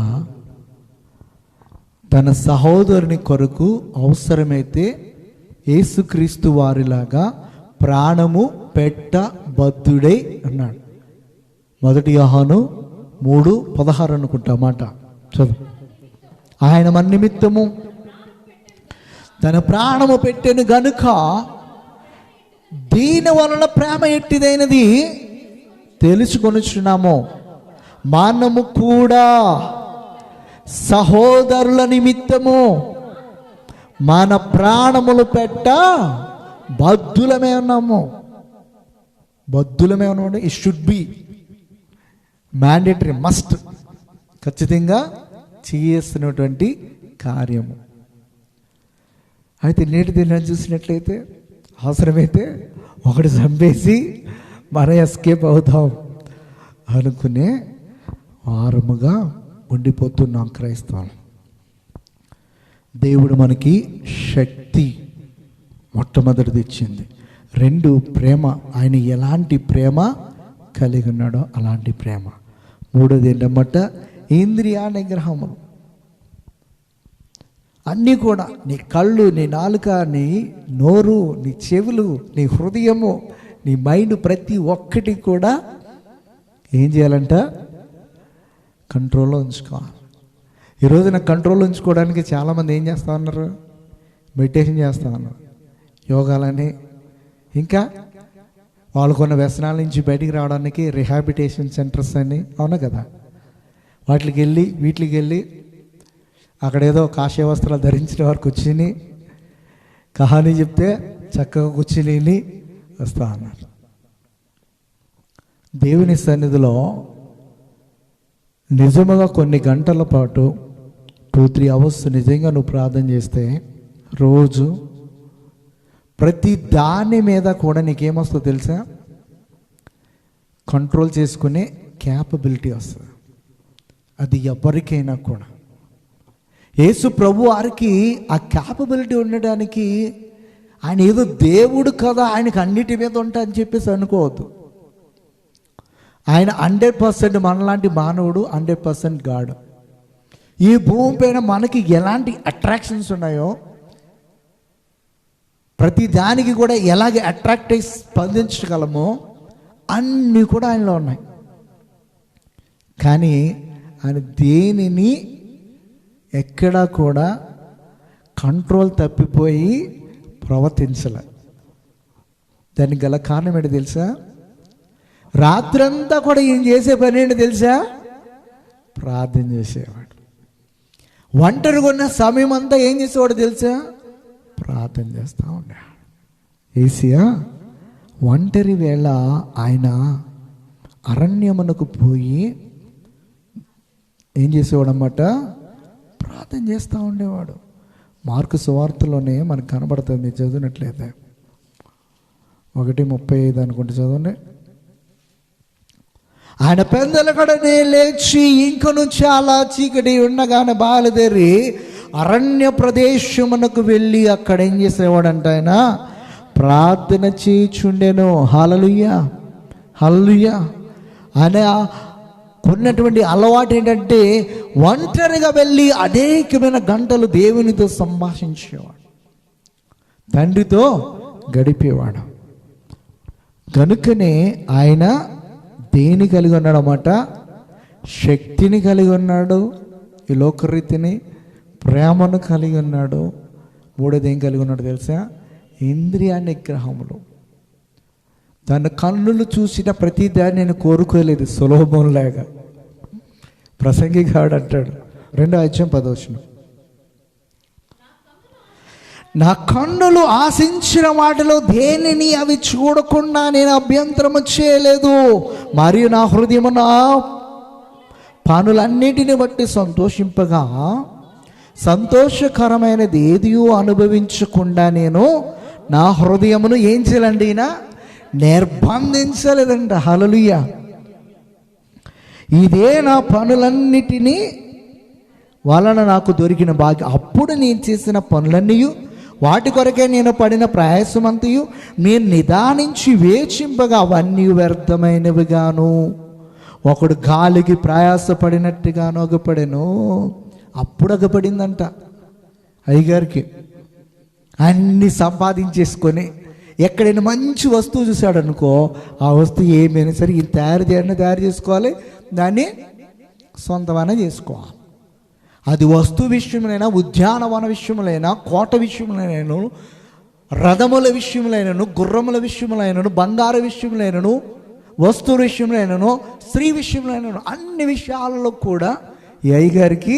తన సహోదరుని కొరకు అవసరమైతే యేసుక్రీస్తు వారిలాగా ప్రాణము పెట్టబద్ధుడై అన్నాడు. 1 యోహాను 3:16 అనుకుంటా మాట చదువు. ఆయన మన నిమిత్తము తన ప్రాణము పెట్టెను గనుక దీని వలన ప్రేమ ఎట్టిదైనది తెలుసుకొనుచున్నాము. మనము కూడా సహోదరుల నిమిత్తము మన ప్రాణములు పెట్ట బద్ధులమే ఉన్నాము. బద్ధులమే ఉన్నాము. It should be mandatory, must, ఖచ్చితంగా చేస్తున్నటువంటి కార్యము. అయితే నేటి దినాన్ని చూసినట్లయితే అవసరమైతే ఒకటి చంపేసి మన ఎస్కేప్ అవుతాం అనుకునే వారముగా ఉండిపోతున్నాం క్రైస్తవం. దేవుడు మనకి శక్తి మొట్టమొదటిది ఇచ్చింది. 2 ప్రేమ. ఆయన ఎలాంటి ప్రేమ కలిగి ఉన్నాడో అలాంటి ప్రేమ. 3వది ఏంటన్నమాట, ఇంద్రియ నిగ్రహములు. అన్నీ కూడా నీ కళ్ళు, నీ నాలుక, నీ నోరు, నీ చెవులు, నీ హృదయము, నీ మైండ్, ప్రతి ఒక్కటి కూడా ఏం చేయాలంట? కంట్రోల్లో ఉంచుకోవాలి. ఈరోజు నాకు కంట్రోల్లో ఉంచుకోవడానికి చాలామంది ఏం చేస్తూ ఉన్నారు? మెడిటేషన్ చేస్తూ ఉన్నారు, యోగాలని, ఇంకా వాళ్ళకున్న వ్యసనాల నుంచి బయటికి రావడానికి రిహాబిటేషన్ సెంటర్స్ అని, అవునా కదా, వీటికి వెళ్ళి అక్కడేదో కాషాయ వస్త్రాలు ధరించిన వారు కూర్చుని కహానీ చెప్తే చక్కగా కూర్చుని వస్తా అన్నారు. దేవుని సన్నిధిలో నిజముగా కొన్ని గంటల పాటు 2-3 అవర్స్ నిజంగా నువ్వు ప్రార్థన చేస్తే రోజు ప్రతి దాని మీద కూడా నీకేమొస్తుందో తెలుసా? కంట్రోల్ చేసుకునే క్యాపబిలిటీ వస్తుంది. అది ఎవరికైనా కూడా. యేసు ప్రభు వారికి ఆ క్యాపబిలిటీ ఉండడానికి, ఆయన ఏదో దేవుడు కదా ఆయనకి అన్నిటి మీద ఉంటా అని చెప్పేసి అనుకోవద్దు. ఆయన 100% మనలాంటి మానవుడు, 100% గాడ్. ఈ భూమి పైన మనకి ఎలాంటి అట్రాక్షన్స్ ఉన్నాయో, ప్రతి దానికి కూడా ఎలాగ అట్రాక్ట్ అయి స్పందించగలమో అన్నీ కూడా ఆయనలో ఉన్నాయి. కానీ ఆయన దేనిని ఎక్కడా కూడా కంట్రోల్ తప్పిపోయి ప్రవర్తించలే. దానికి గల కారణం ఏంటో తెలుసా? రాత్రంతా కూడా ఈయన చేసే పని ఏంటో తెలుసా? ప్రార్థన చేసేవాడు. ఒంటరిగా ఉన్న సమయం అంతా ఏం చేసేవాడు తెలుసా? ప్రార్థన చేస్తూ ఉన్నాడు. ఏసియా ఒంటరి వేళ ఆయన అరణ్యమునకు పోయి ఏం చేసేవాడు అన్నమాట? ప్రార్థన చేస్తూ ఉండేవాడు. మార్కు సువార్తలోనే మనకు కనబడుతుంది, చదివినట్లయితే 1:35 అనుకుంటే చదవండి. ఆయన పెందలకడనే లేచి ఇంకను చాలా చీకటి ఉండగానే బయలుదేరి అరణ్య ప్రదేశమునకు వెళ్ళి అక్కడ ఏం చేసేవాడంట? ఆయన ప్రార్థన చేయుచుండెను. హల్లెలూయా, హల్లెలూయా. ఆయన ఉన్నటువంటి అలవాటు ఏంటంటే ఒంటరిగా వెళ్ళి అనేకమైన గంటలు దేవునితో సంభాషించేవాడు, తండ్రితో గడిపేవాడు. కనుకనే ఆయన దేని కలిగి ఉన్నాడు అన్నమాట? శక్తిని కలిగి ఉన్నాడు, ఈ లోకరీతిని, ప్రేమను కలిగి ఉన్నాడు. 3వది ఏం కలిగి ఉన్నాడు తెలుసా? ఇంద్రియ నిగ్రహములు. తన కన్నులు చూసిన ప్రతి దాన్ని నేను కోరుకోలేదు, సొలొమోనులాగా. ప్రసంగి గాడు అంటాడు 2:10, నా కన్నులు ఆశించిన వాటిలో దేనిని అవి చూడకుండా నేను అభ్యంతరము చేయలేదు, మరియు నా హృదయము నా పనులన్నిటిని బట్టి సంతోషింపగా సంతోషకరమైనది ఏదియో అనుభవించకుండా నేను నా హృదయమును ఏం చేయాలండి? నిర్బంధించలేదంట. హల్లెలూయా. ఇదే నా పనులన్నిటినీ వలన నాకు దొరికిన భాగ్యం. అప్పుడు నేను చేసిన పనులన్నీ, వాటి కొరకే నేను పడిన ప్రయాసమంతయు నేను నిదానించి వేచింపగా అవన్నీ వ్యర్థమైనవిగాను, ఒకడు గాలికి ప్రయాసపడినట్టుగాను అగపడెను. అప్పుడు అగపడిందంట. అయ్యగారికి అన్నీ సంపాదించేసుకొని ఎక్కడైనా మంచి వస్తువు చూశాడు అనుకో, ఆ వస్తువు ఏమైనా సరే ఇది తయారు చేసుకోవాలి, దాన్ని సొంతమైన చేసుకోవాలి. అది వస్తు విషయంలోనైనా, ఉద్యానవన విషయంలోనైనా, కోట విషయంలోనైనా, రథముల విషయంలోనైనా, గుర్రముల విషయంలోనైనా, బంగారు విషయంలోనైనా, వస్తువు విషయంలోనైనా, స్త్రీ విషయంలోనైనా, అన్ని విషయాలలో కూడా ఈ అయ్యగారికి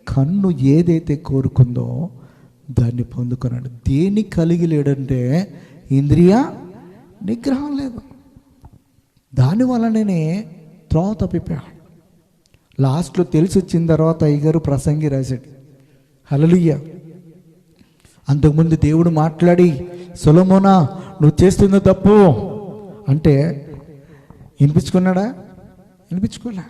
కన్ను ఏదైతే కోరుకుందో దాన్ని పొందుకున్నాడు. దేన్ని కలిగి లేడంటే ఇంద్రియ నిగ్రహం లేదు. దానివల్లనే త్రోవ తప్పిపోయాడు. లాస్ట్లో తెలిసి వచ్చిన తర్వాత అయ్యగారు ప్రసంగి రాశాడు. హల్లెలూయా. అంతకుముందు దేవుడు మాట్లాడి, సొలొమోనా నువ్వు చేస్తున్న తప్పు అంటే వినిపించుకున్నాడా? వినిపించుకోలే.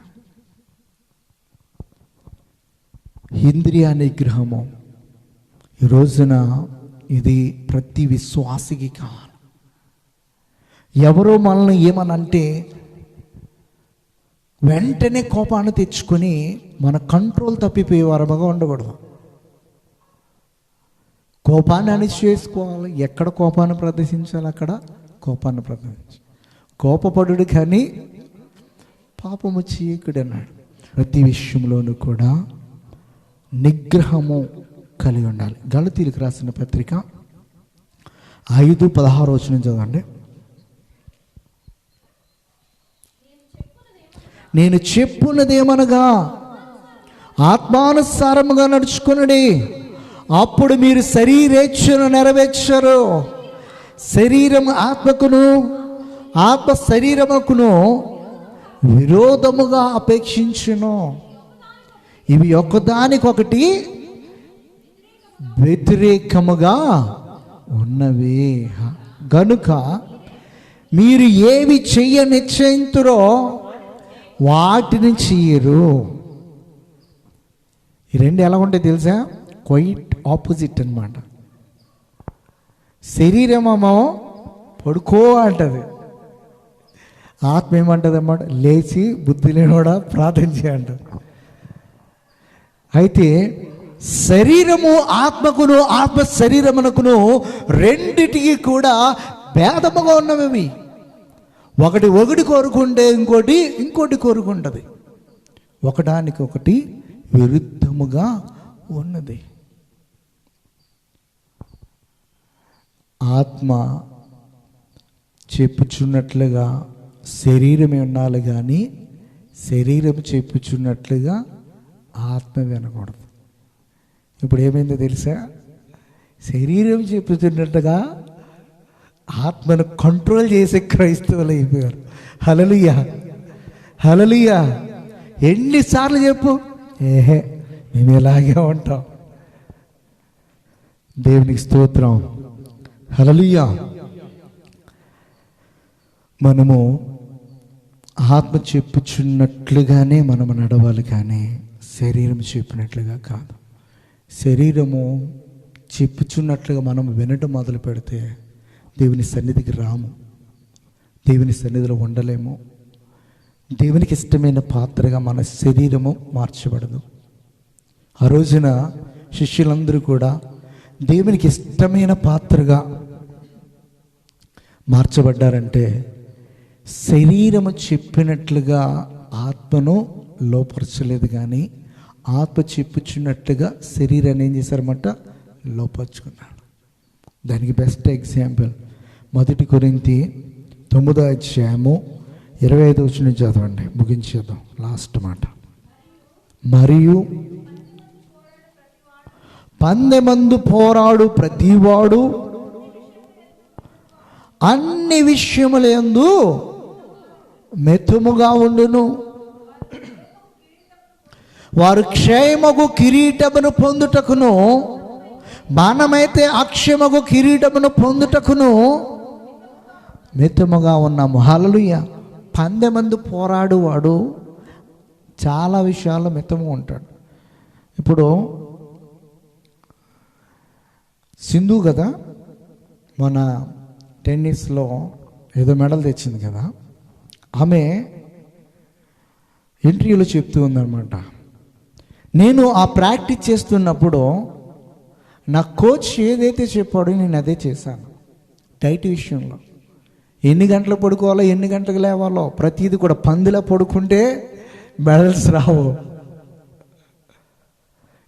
ఇంద్రియ నిగ్రహము ఈ రోజున ఇది ప్రతి విశ్వాసికి కావాలి. ఎవరో మనల్ని ఏమనంటే వెంటనే కోపాన్ని తెచ్చుకొని మన కంట్రోల్ తప్పిపోయే వారముగా ఉండకూడదు. కోపాన్ని అణిచివేసుకోవాలి. ఎక్కడ కోపాన్ని ప్రదర్శించాలి అక్కడ కోపాన్ని ప్రదర్శించాలి. కోపపడుడు కానీ పాపము చేయకుడు అన్నాడు. ప్రతి విషయంలోనూ కూడా నిగ్రహము కలిగి ఉండాలి. గలతీయులకు రాసిన పత్రిక 5:16 చదవండి. నేను చెప్పున్నదేమనగా ఆత్మానుసారముగా నడుచుకునుడి, అప్పుడు మీరు శరీరేచ్ఛను నెరవేర్చరు. శరీరం ఆత్మకును, ఆత్మ శరీరముకును విరోధముగా అపేక్షించును. ఇవి ఒకదానికొకటి వ్యతిరేకముగా ఉన్నవి. గనుక మీరు ఏవి చెయ్య నిశ్చయింతురో వాటిని చెయ్యరు. ఈ రెండు ఎలా ఉంటాయి తెలుసా? క్వైట్ ఆపోజిట్ అన్నమాట. శరీరమేమో పడుకో అంటది, ఆత్మ ఏమంటది అన్నమాట, లేచి బుద్ధి లేనోడా ప్రార్థన చేయంటది. అయితే శరీరము ఆత్మకును, ఆత్మ శరీరమునకును రెండిటికి కూడా భేదముగా ఉన్నవి. ఒకటి కోరుకుంటే ఇంకోటి కోరుకుంటుంది. ఒకదానికొకటి విరుద్ధముగా ఉన్నది. ఆత్మ చెప్పుచున్నట్లుగా శరీరమే ఉండాలి, కానీ శరీరం చెప్పుచున్నట్లుగా ఆత్మ వినకూడదు. ఇప్పుడు ఏమైందో తెలుసా? శరీరం చెప్పుతున్నట్టుగా ఆత్మను కంట్రోల్ చేసే క్రైస్తవులు అయిపోయారు. హల్లెలూయా, హల్లెలూయా. ఎన్నిసార్లు చెప్పు, ఏహే మేము ఇలాగే ఉంటాం. దేవునికి స్తోత్రం, హల్లెలూయా. మనము ఆత్మ చెప్పుచున్నట్లుగానే మనము నడవాలి, కానీ శరీరం చెప్పినట్లుగా కాదు. శరీరము చెప్పుచున్నట్లుగా మనం వినటం మొదలు పెడితే దేవుని సన్నిధికి రాము, దేవుని సన్నిధిలో ఉండలేము. దేవునికి ఇష్టమైన పాత్రగా మన శరీరము మార్చబడదు. ఆ రోజున శిష్యులందరూ కూడా దేవునికి ఇష్టమైన పాత్రగా మార్చబడ్డారంటే శరీరము చెప్పినట్లుగా ఆత్మను లోపరచలేదు, కానీ ఆత్మ చెప్పుచున్నట్టుగా శరీరాన్ని ఏం చేశారన్నమాట, లోపరుచుకున్నాడు. దానికి బెస్ట్ ఎగ్జాంపుల్ 1 కొరింథీ 9:25 చదవండి, ముగించేద్దాం. లాస్ట్ మాట. మరియు పందెమందు పోరాడు ప్రతివాడు అన్ని విషయములందు మెతుముగా ఉండును. వారు క్షేమగు కిరీటమును పొందుటకును, మనమైతే అక్షయమగు కిరీటమును పొందుటకును మెతుముగా ఉన్నాము. హల్లెలూయా. పందెమందు పోరాడువాడు చాలా విషయాల్లో మితము ఉంటాడు. ఇప్పుడు సింధు కదా, మన టెన్నిస్లో ఏదో మెడల్ తెచ్చింది కదా, ఆమె ఇంటర్వ్యూలో చెప్తూ ఉందన్నమాట, నేను ఆ ప్రాక్టీస్ చేస్తున్నప్పుడు నా కోచ్ ఏదైతే చెప్పాడో నేను అదే చేశాను. డైట్ విషయంలో ఎన్ని గంటలు పడుకోవాలో, ఎన్ని గంటలకు లేవాలో ప్రతిదీ కూడా. పందిలా పడుకుంటే మెడల్స్ రావు.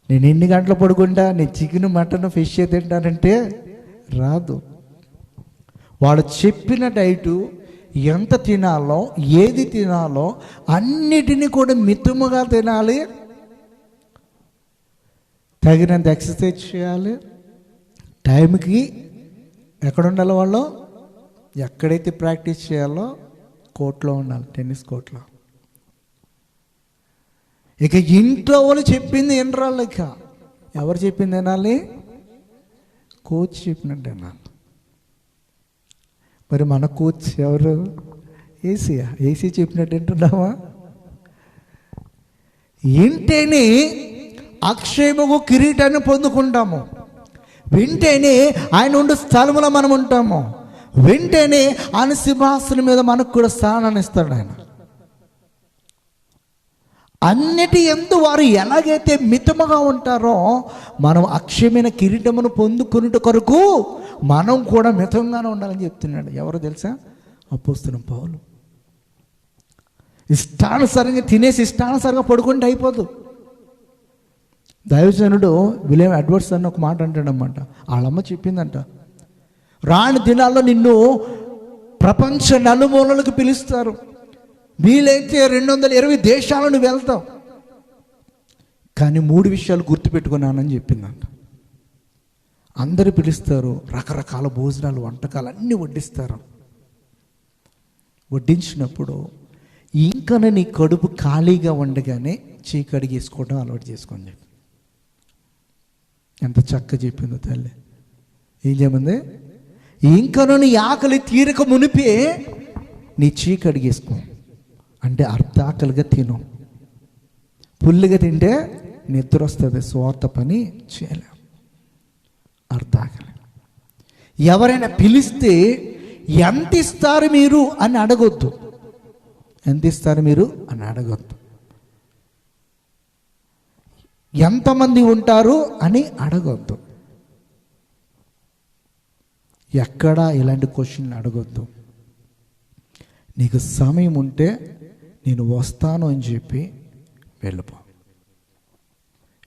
నేను ఎన్ని గంటలు పడుకుంటా, నేను చికెన్, మటన్, ఫిష్ తింటానంటే రాదు. వాడు చెప్పిన డైటు, ఎంత తినాలో, ఏది తినాలో అన్నిటినీ కూడా మితముగా తినాలి. తగినంత ఎక్సర్సైజ్ చేయాలి. టైంకి ఎక్కడ ఉండాలి వాళ్ళు? ఎక్కడైతే ప్రాక్టీస్ చేయాలో కోర్టులో ఉండాలి, టెన్నిస్ కోర్టులో. ఇక ఇంట్లో వాళ్ళు చెప్పింది వినరాళ్ళు. ఇక ఎవరు చెప్పింది వినాలి? కోచ్ చెప్పినట్టు వినాలి. మరి మన కోచ్ ఎవరు? ఏసీయా? ఏసీ చెప్పినట్టు వింటున్నావా? వింటేనే అక్షయముకు కిరీటాన్ని పొందుకుంటాము. వింటేనే ఆయన ఉండే స్థలములో మనం ఉంటాము. వింటేనే ఆయన సింహాసనం మీద మనకు కూడా స్థానాన్ని ఇస్తాడు ఆయన. అన్నిటి యందు వారు ఎలాగైతే మితముగా ఉంటారో, మనం అక్షయమైన కిరీటమును పొందుకునేట కొరకు మనం కూడా మితంగానే ఉండాలని చెప్తున్నాడు. ఎవరో తెలుసా? అపోస్తలుడు పౌలు. ఇష్టానుసారంగా తినేసి ఇష్టానుసారంగా పడుకుంటే అయిపోదు. దైవజనుడు విలియం ఎడ్వర్డ్స్ అని ఒక మాట అంటాడనమాట. వాళ్ళమ్మ చెప్పిందంట, రాని దినాల్లో నిన్ను ప్రపంచ నలుమూలలకు పిలుస్తారు, వీలైతే 220 దేశాలను వెళ్తావు, కానీ 3 విషయాలు గుర్తుపెట్టుకున్నానని చెప్పిందంట. అందరు పిలుస్తారు, రకరకాల భోజనాలు, వంటకాలు అన్నీ వడ్డిస్తారు. వడ్డించినప్పుడు ఇంకా నీ కడుపు ఖాళీగా ఉండగానే చీకడికి వేసుకోవడం అలవాటు చేసుకొని చెప్పి. ఎంత చక్కగా చెప్పిందో తల్లి. ఏం చేయమంది? ఇంకను నీ ఆకలి తీరక మునిపే నీ చీకడికి వేసుకో. అంటే అర్ధాకలిగా తిను. పుల్లిగా తింటే నిద్ర వస్తుంది, స్వార్థ పని చేయలేం. అర్ధాకలి. ఎవరైనా పిలిస్తే ఎంత ఇస్తారు మీరు అని అడగొద్దు. ఎంత ఇస్తారు మీరు అని అడగొద్దు. ఎంతమంది ఉంటారు అని అడగొద్దు. ఎక్కడా ఇలాంటి క్వశ్చన్లు అడగొద్దు. నీకు సమయం ఉంటే నేను వస్తాను అని చెప్పి వెళ్ళిపో.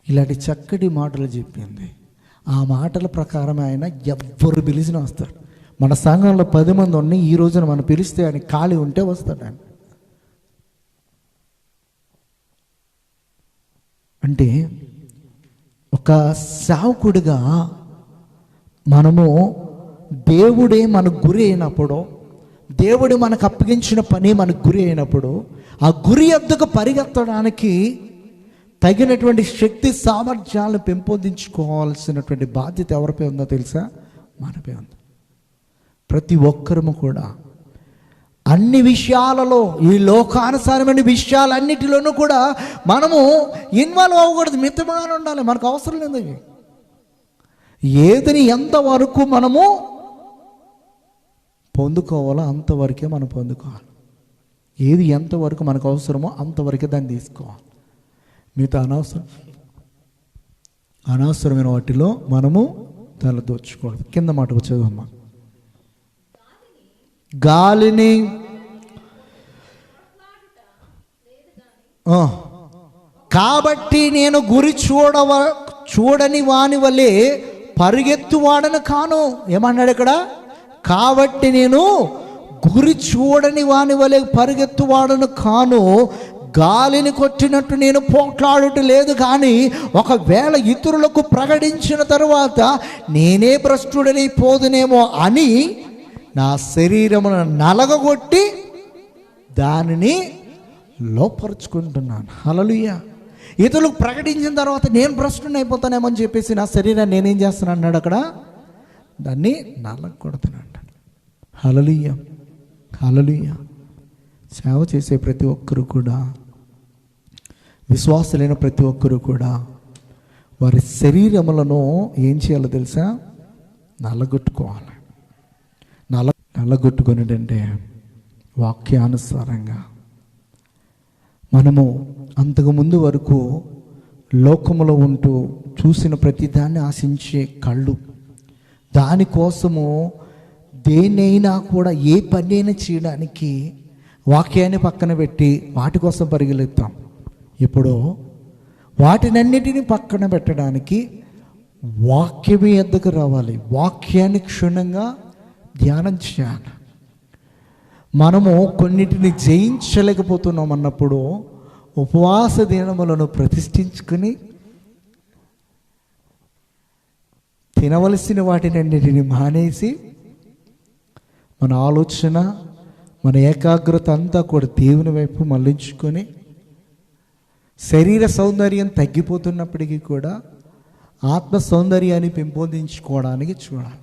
ఇలాంటి చక్కటి మాటలు చెప్పింది. ఆ మాటల ప్రకారం ఆయన ఎవ్వరు పిలిచినా వస్తాడు. మన సంఘంలో 10 మంది ఉన్నాయి, ఈ రోజున మనం పిలిస్తే ఆయన ఖాళీ ఉంటే వస్తాడు ఆయన. అంటే ఒక సేవకుడిగా మనము దేవుడే మనకు గురి అయినప్పుడు, దేవుడు మనకు అప్పగించిన పని మనకు గురి అయినప్పుడు, ఆ గురి వద్దకు పరిగెత్తడానికి తగినటువంటి శక్తి సామర్థ్యాలను పెంపొందించుకోవాల్సినటువంటి బాధ్యత ఎవరిపై ఉందో తెలుసా? మనపై ఉంది. ప్రతి ఒక్కరము కూడా అన్ని విషయాలలో, ఈ లోకానుసారమైన విషయాలన్నిటిలోనూ కూడా మనము ఇన్వాల్వ్ అవ్వకూడదు. మితమానం ఉండాలి. మనకు అవసరం లేదు. ఏదిని ఎంతవరకు మనము పొందుకోవాలో అంతవరకే మనం పొందుకోవాలి. ఏది ఎంతవరకు మనకు అవసరమో అంతవరకే దాన్ని తీసుకోవాలి. మిగతా అనవసరమైన వాటిలో మనము తలదోచుకోవాలి. కింద మాట చదువమ్మా. గాలిని కాబట్టి నేను గురి చూడని వాని వలె పరిగెత్తువాడను కాను. ఏమన్నాడు ఇక్కడ? కాబట్టి నేను గురి చూడని వాని వలె పరిగెత్తువాడను కాను. గాలిని కొట్టినట్టు నేను పోట్లాడుట లేదు, కానీ ఒకవేళ ఇతరులకు ప్రకటించిన తరువాత నేనే భ్రష్టుడని పోదునేమో అని నా శరీరమును నలగగొట్టి దానిని లోపరుచుకుంటున్నాను. హల్లెలూయా. ఇతరులకు ప్రకటించిన తర్వాత నేను భ్రష్టుని అయిపోతానేమో అని చెప్పేసి నా శరీరాన్ని నేనేం చేస్తున్నాను అన్నాడు అక్కడ? దాన్ని నలగొడుతున్నాను. హల్లెలూయా, హల్లెలూయా. సేవ చేసే ప్రతి ఒక్కరు కూడా, విశ్వాసులైన ప్రతి ఒక్కరు కూడా వారి శరీరములను ఏం చేయాలో తెలుసా? నల్లగొట్టుకోవాలి. నల్లగొట్టుకునేటంటే వాక్యానుసారంగా. మనము అంతకుముందు వరకు లోకములో ఉంటూ చూసిన ప్రతిదాన్ని ఆశించే కళ్ళు, దానికోసము దేన్నైనా కూడా ఏ పని అయినా చేయడానికి వాక్యాన్ని పక్కన పెట్టి వాటి కోసం పరిగెలుస్తాం. ఇప్పుడు వాటినన్నిటిని పక్కన పెట్టడానికి వాక్యమే ఎద్దకు రావాలి. వాక్యాన్ని క్షుణ్ణంగా ధ్యానం చేయాలి. మనము కొన్నిటిని జయించలేకపోతున్నాం అన్నప్పుడు ఉపవాస దినములను ప్రతిష్ఠించుకుని తినవలసిన వాటినన్నిటిని మానేసి మన ఆలోచన, మన ఏకాగ్రత అంతా కూడా దేవుని వైపు మళ్లించుకొని, శరీర సౌందర్యం తగ్గిపోతున్నప్పటికీ కూడా ఆత్మ సౌందర్యాన్ని పెంపొందించుకోవడానికి చూడాలి.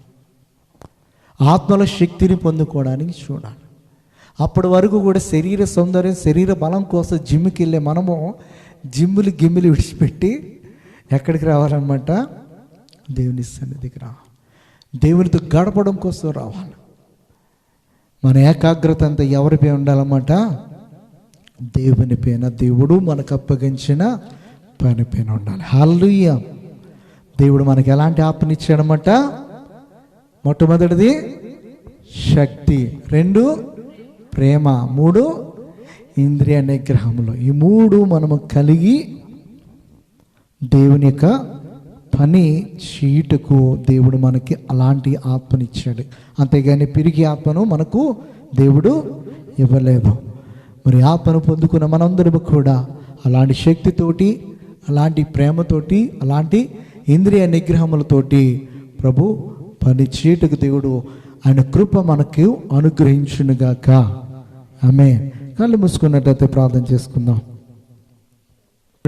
ఆత్మల శక్తిని పొందుకోవడానికి చూడాలి. అప్పటి వరకు కూడా శరీర సౌందర్యం, శరీర బలం కోసం జిమ్కి వెళ్ళే మనము గిమ్ములు విడిచిపెట్టి ఎక్కడికి రావాలన్నమాట? దేవుని సన్నిధికి రావాలి. దేవునితో గడపడం కోసం రావాలి. మన ఏకాగ్రత అంతా ఎవరిపై ఉండాలన్నమాట? దేవుని పైన, దేవుడు మనకు అప్పగించిన పని పైన ఉండాలి. హల్లెలూయా. దేవుడు మనకి ఎలాంటి ఆత్మనిచ్చాడన్నమాట? మొట్టమొదటిది శక్తి, 2 ప్రేమ, 3 ఇంద్రియ నిగ్రహములు. ఈ 3 మనము కలిగి దేవుని యొక్క పని చీటుకు దేవుడు మనకి అలాంటి ఆత్మనిచ్చాడు. అంతేగాని పిరికి ఆత్మను మనకు దేవుడు ఇవ్వలేదు. మరి ఆత్మను పొందుకున్న మనందరూ కూడా అలాంటి శక్తితోటి, అలాంటి ప్రేమతోటి, అలాంటి ఇంద్రియ నిగ్రహములతోటి ప్రభు పని చీటుకు దేవుడు ఆయన కృప మనకు అనుగ్రహించునుగాక. ఆమేన్. కళ్ళు మూసుకున్నట్లయితే ప్రార్థన చేసుకుందాం.